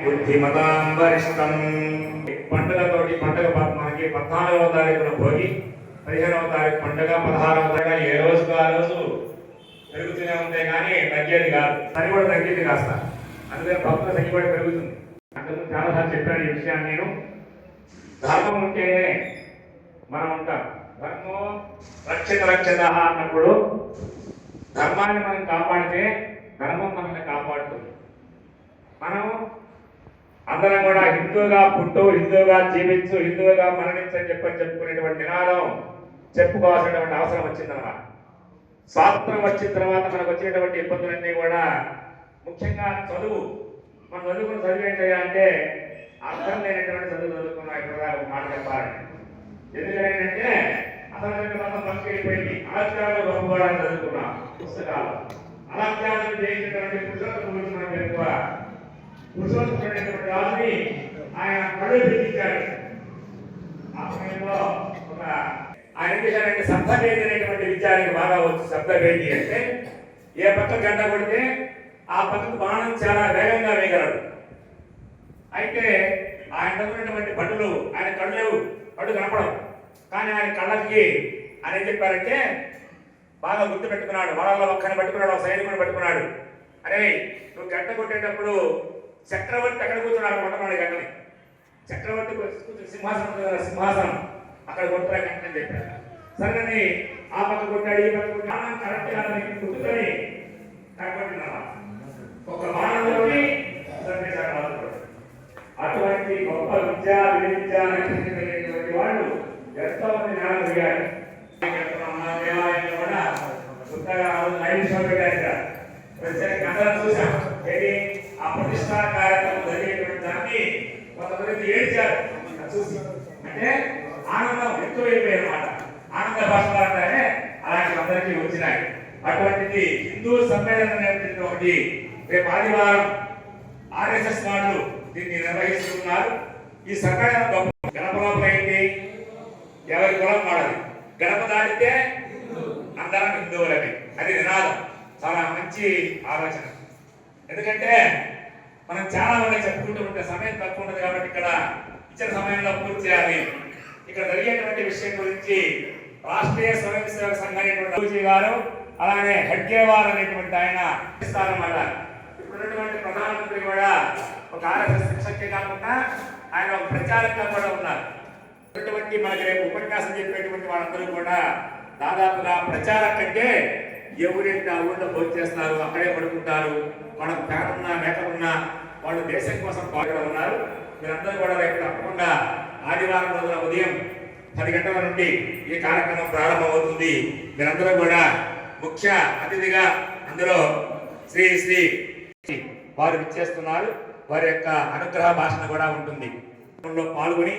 బుద్ధిమతాం వరిష్టం. పండుగతోటి పండుగ మనకి 14వ తారీఖున భోగి, 15వ తారీఖు పండుగ, 16వ తారీఖు ఏ రోజుకు ఆ రోజు పెరుగుతూనే ఉంటాయి కానీ తగ్గేది కాదు. అది కూడా తగ్గేది కాస్త. అందుకని భక్తుల సంఖ్య కూడా పెరుగుతుంది. అంతకుముందు చాలాసార్లు చెప్పాను ఈ విషయాన్ని నేను. ధర్మం ఉంటేనే మనం ఉంటాం. ధర్మం రక్షిత అన్నప్పుడు ధర్మాన్ని మనం కాపాడితే ధర్మం మనల్ని కాపాడుతుంది. మనం అందరం కూడా హిందువుగా పుట్టు, హిందువుగా జీవించు, హిందువుగా మరణించని చెప్పుకునేటువంటి నినాదం చెప్పుకోవాల్సినటువంటి అవసరం వచ్చిందన్నమాట. స్వాతంత్రం వచ్చిన తర్వాత మనకు వచ్చినటువంటి ఇబ్బందులన్నీ కూడా ముఖ్యంగా చదువు. మనం చదువుకున్న చదువు ఏంటంటే అర్థం లేనటువంటి చదువు చదువుకున్నాం. ఇప్పుడు ఒక మాట చెప్పాలంటే ఎందుకంటే అసలు మనం మంచి వెళ్ళిపోయింది. అలత్యాలు గొప్పవాడని చదువుకున్నాం పుస్తకాలు. అలత్యాలు చేసినటువంటి పుస్తకం గురించి మనం ఎక్కువ పురుషోత్తమైనటువంటి రాజుని ఆయన కళ్ళు పెంచాడు. ఆ సమయంలో ఒక ఆయన ఏం చేశారంటే శబ్దభేది అనేటువంటి విద్యానికి బాగా వచ్చు. శబ్దభేది అంటే ఏ పక్క గంట కొడితే ఆ పక్కకు బాణం చాలా వేగంగా వేయగలడు. అయితే ఆయన ఉన్నటువంటి భటులు ఆయన కళ్ళు లేవు, కళ్ళు కనపడవు. కానీ ఆయన కళ్ళకి ఆయన ఏం చెప్పారంటే బాగా గుర్తు పెట్టుకున్నాడు. వాళ్ళలో ఒక్కని పట్టుకున్నాడు, ఒక సైనికుని పట్టుకున్నాడు. అరే నువ్వు గంట కొట్టేటప్పుడు చక్రవర్తి అక్కడ కూర్చున్నాడు, కొట్టమని గంటని. చక్రవర్తి సింహాసనం అక్కడ కొట్టరా గంటని చెప్పాడు. సరేనని ఆ పక్క కొట్టాడు, ఈ పక్క కొట్టాడు. కరెక్ట్ కాదని కుట్టుకొని కొట్టినా ఒక మానవుడిని అటువంటి గొప్ప విద్యా విద్యాటువంటి వాళ్ళు ఎంతో మంది జ్ఞానం అడిగారు. కూడా కొత్తగా 5 నిమిషాలు పెట్టారు. అందరం చూసాం. ఏది ఆ ప్రతిష్టా కార్యక్రమం జరిగేటువంటి దాన్ని కొంతమంది ఏడ్చారు చూసి. అంటే ఆనందం ఎక్కువైపోయాయి అన్నమాట. ఆనంద భాషలు అంటారే అలాంటి అందరికీ వచ్చినాయి. అటువంటిది హిందూ సమ్మేళనం అనేటువంటి ఒకటి రేపు ఆదివారం RSS వాళ్ళు దీన్ని నిర్వహిస్తున్నారు. ఈ సమ్మేళనం గొప్ప. గణప లోపల ఏంటి? ఎవరి కులం వాడది. గణప దాటితే అందరం హిందువులకి. అది నినాదం. చాలా మంచి ఆలోచన. ఎందుకంటే మనం చాలా మంది చెప్పుకుంటూ ఉంటే సమయం తక్కువ ఉంటుంది కాబట్టి ఇక్కడ ఇచ్చిన సమయంలో పూర్తి చేయాలి. ఇక్కడ జరిగేటువంటి విషయం గురించి రాష్ట్రీయ స్వయం సేవక సంఘం గారు అలానే హెడ్గేవార్ అనేటువంటి ఆయన ఇస్తారన్నమాట. ఇప్పుడున్నటువంటి ప్రధానమంత్రి కూడా ఒక RSS శిక్షకే కాకుండా ఆయన ఒక ప్రచారంగా కూడా ఉన్నారు. మనకి రేపు ఉపన్యాసం చెప్పేటువంటి వాళ్ళందరూ కూడా దాదాపుగా ప్రచారం కంటే ఎవరైతే ఆ ఊళ్ళో భోజనం చేస్తారు, అక్కడే పడుకుంటారు. వాళ్ళకు పేరున్నా లేకపోయినా వాళ్ళు దేశం కోసం పాటుగా ఉన్నారు. మీరందరూ కూడా రేపు తప్పకుండా ఆదివారం రోజున ఉదయం 10 గంటల నుండి ఈ కార్యక్రమం ప్రారంభమవుతుంది. మీరందరూ కూడా ముఖ్య అతిథిగా అందులో శ్రీ వారు ఇచ్చేస్తున్నారు. వారి యొక్క అనుగ్రహ భాషణ కూడా ఉంటుంది. పాల్గొని